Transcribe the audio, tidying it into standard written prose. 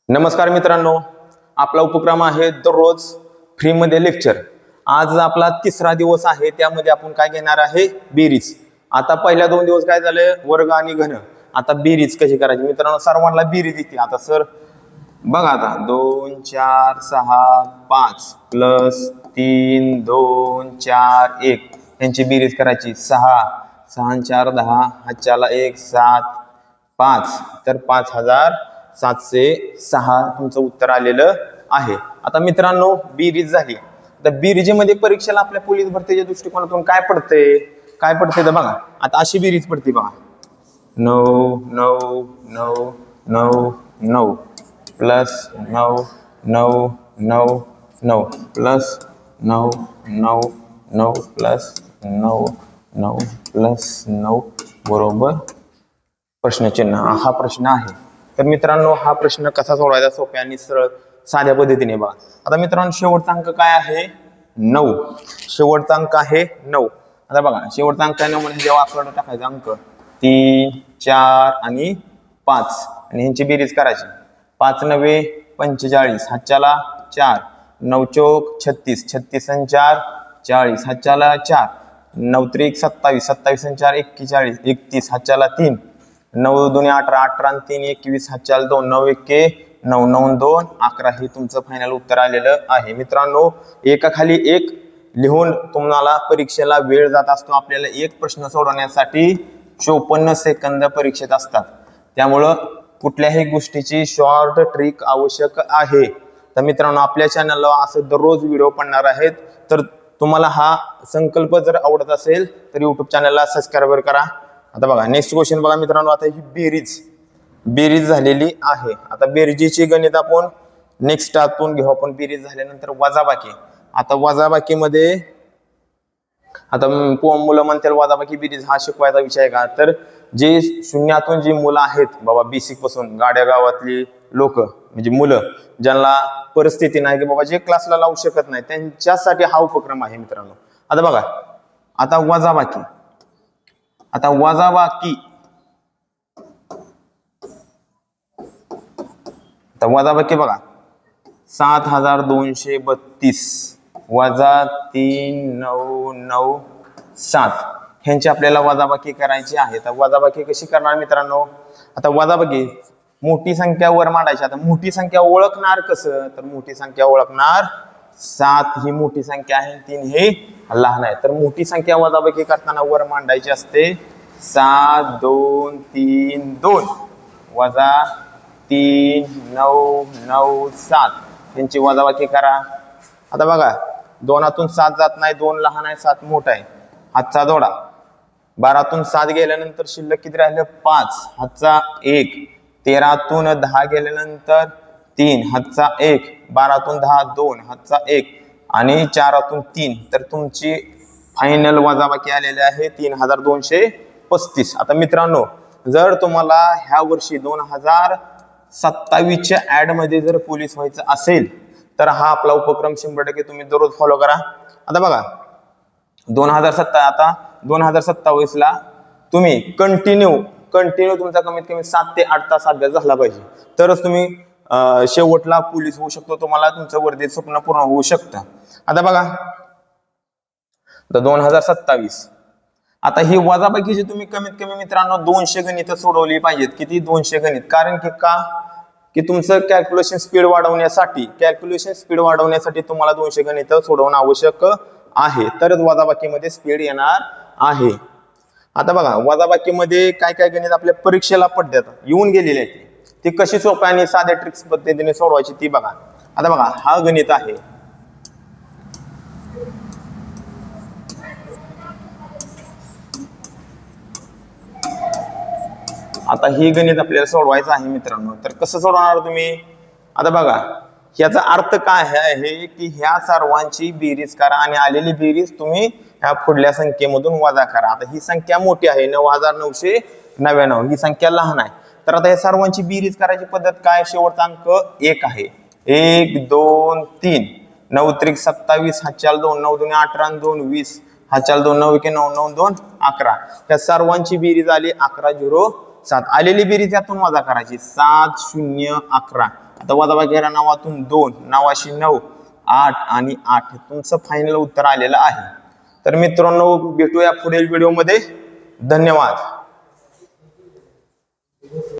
नमस्कार मित्रांनो, आपला उपक्रम आहे दररोज फ्रीमध्ये लेक्चर। आज आपला तिसरा दिवस आहे, त्यामध्ये आपण काय घेणार आहे, बेरीज। आता पहिल्या 2 दिवस काय झाले, वर्ग आणि घन। आता बेरीज कशी करायची मित्रांनो, सर्वांना बेरीज येते। आता सर बघा, आता 2 4 6 5 प्लस 3 2 4 1 यांची बेरीज करायची। 6 6 4 10 हातच्याला 1 7 5 तर 5706 तुमचं उत्तर आलेलं आहे। आता मित्रांनो बेरीज झाली, तर बेरीजमध्ये परीक्षेला आपल्या पोलीस भरतीच्या दृष्टिकोनातून काय पडते तर बघा, आता अशी बेरीज पडते बघा, 9 9 9 9 9 प्लस 9 9 9 9 प्लस 9 9 9 प्लस 9 9 प्लस 9 बरोबर प्रश्नचिन्ह। हा प्रश्न आहे। तर मित्रांनो हा प्रश्न कसा सोडवायचा, सोप्या आणि सरळ साध्या पद्धतीने बघा। आता मित्रांनो शेवटचा अंक काय आहे, 9। शेवटचा अंक आहे 9। आता बघा शेवटचा अंक आहे 9 म्हणजे जेव्हा आकडा टाकायचा अंक 3 4 आणि 5 आणि यांची बेरीज करायची। 5 9 45 हातच्याला 4 9 चौक 36 36 आणि 4 40 हातच्याला 4 9 त्रिक 27 27 आणि 4 41 31 हातच्याला 3 9 2 18 18 आणि 3 21 हातच्याला 2 9 1 9 9 2 11 हे तुमचं फायनल उत्तर आलेलं आहे। मित्रांनो एकाखाली एक लिहून तुम्हाला परीक्षेला वेळ जात असतो। आपल्याला एक प्रश्न सोडवण्यासाठी 54 सेकंद परीक्षेत असतात, त्यामुळं कुठल्याही गोष्टीची शॉर्ट ट्रिक आवश्यक आहे। तर मित्रांनो आपल्या चॅनलला असं दररोज व्हिडिओ पडणार आहेत, तर तुम्हाला हा संकल्प जर आवडत असेल तर YouTube चॅनलला सबस्क्राईब करा। आता बघा नेक्स्ट क्वेश्चन बघा मित्रांनो, आता ही बेरीज झालेली आहे। आता बेरजेची गणित आपण नेक्स्ट आतून घेऊ आपण। बेरीज झाल्यानंतर वजाबाकी। आता वजाबाकीमध्ये आता मुलं म्हणतील वजाबाकी बेरीज हा शिकवायचा विषय आहे का, तर जे शून्यातून जी मुलं आहेत बाबा, बेसिक पासून गाड्या गावातली लोक म्हणजे मुलं ज्यांना परिस्थिती नाही की बाबा जे क्लासला लावू शकत नाही, त्यांच्यासाठी हा उपक्रम आहे मित्रांनो। आता बघा, आता वजाबाकी बघा 7232 वजा 3997 ह्यांची आपल्याला वजाबाकी करायची आहे। तर वजाबाकी कशी करणार मित्रांनो, आता वजाबाकी मोठी संख्या वर मांडायची। आता मोठी संख्या ओळखणार कसं, तर मोठी संख्या ओळखणार 7 ही मोठी संख्या आहे, 3 हे लहान आहे। तर मोठी संख्या वजाबाकी करताना वर मांडायची असते 7 2 3 2 वजा 3 9 9 7 यांची वजाबाकी करा। आता बघा 2तून 7 जात नाही, 2 लहान आहे 7 मोठा आहे, हातचा जोडा। 12तून 7 गेल्यानंतर शिल्लक किती राहिलं, 5 हातचा 1। 13तून 10 गेल्यानंतर 3 हातचा 1। 12तून 10 2 हातचा 1 आणि 4तून 3, तर तुमची फायनल वजाबाकी आलेली आहे 3235। आता मित्रांनो जर तुम्हाला ह्या वर्षी 2027च्या ऍड मध्ये जर पोलीस व्हायचं असेल तर हा आपला उपक्रम 100% तुम्ही दररोज फॉलो करा। आता बघा 2027 ला तुम्ही कंटिन्यू तुमचा कमीत कमी 7 ते 8 तास अभ्यास झाला पाहिजे, तरच तुम्ही शेवटला पोलीस होऊ शकतो, तुम्हाला तुमचं वर्धित स्वप्न पूर्ण होऊ शकतं। आता बघा 2027 आता ही वजाबाकीची तुम्ही कमीत कमी मित्रांनो 200 गणित सोडवली पाहिजेत। किती, 200 गणित। कारण की तुमचं कॅल्क्युलेशन स्पीड वाढवण्यासाठी तुम्हाला 200 गणित सोडवणं आवश्यक आहे, तरच वजाबाकीमध्ये स्पीड येणार आहे। आता बघा वजाबाकीमध्ये काय काय गणित आपल्या परीक्षेला पडतात येऊन गेलेले आहेत, ती कशी सोप्या आणि साध्या ट्रिक्स पद्धतीने सोडवायची ती बघा। आता बघा हा गणित आहे, आता ही गणित आपल्याला सोडवायचं आहे मित्रांनो। तर कसं सोडवणार तुम्ही, आता बघा याचा अर्थ काय आहे की ह्या सर्वांची बेरीज करा आणि आलेली बेरीज तुम्ही ह्या पुढल्या संख्येमधून वजा करा। आता ही संख्या मोठी आहे 9999, ही संख्या लहान आहे, तर आता या सर्वांची बेरीज करायची पद्धत काय, शेवटचा अंक 1 आहे, 1 2 3 9 त्रिक 27 हातच्याला 2 9 2 18 आणि 2 20 हातच्याला 2 9 1 9 9 2 11 या सर्वांची बेरीज आली 11007। आलेली बेरीज यातून वजा करायची 7 0 11 आता वजाबाकी करा, 9तून 2, 9 9, 8 आणि 8 तुमचं फायनल उत्तर आलेलं आहे. तर मित्रांनो भेटूया पुढील व्हिडिओमध्ये. धन्यवाद.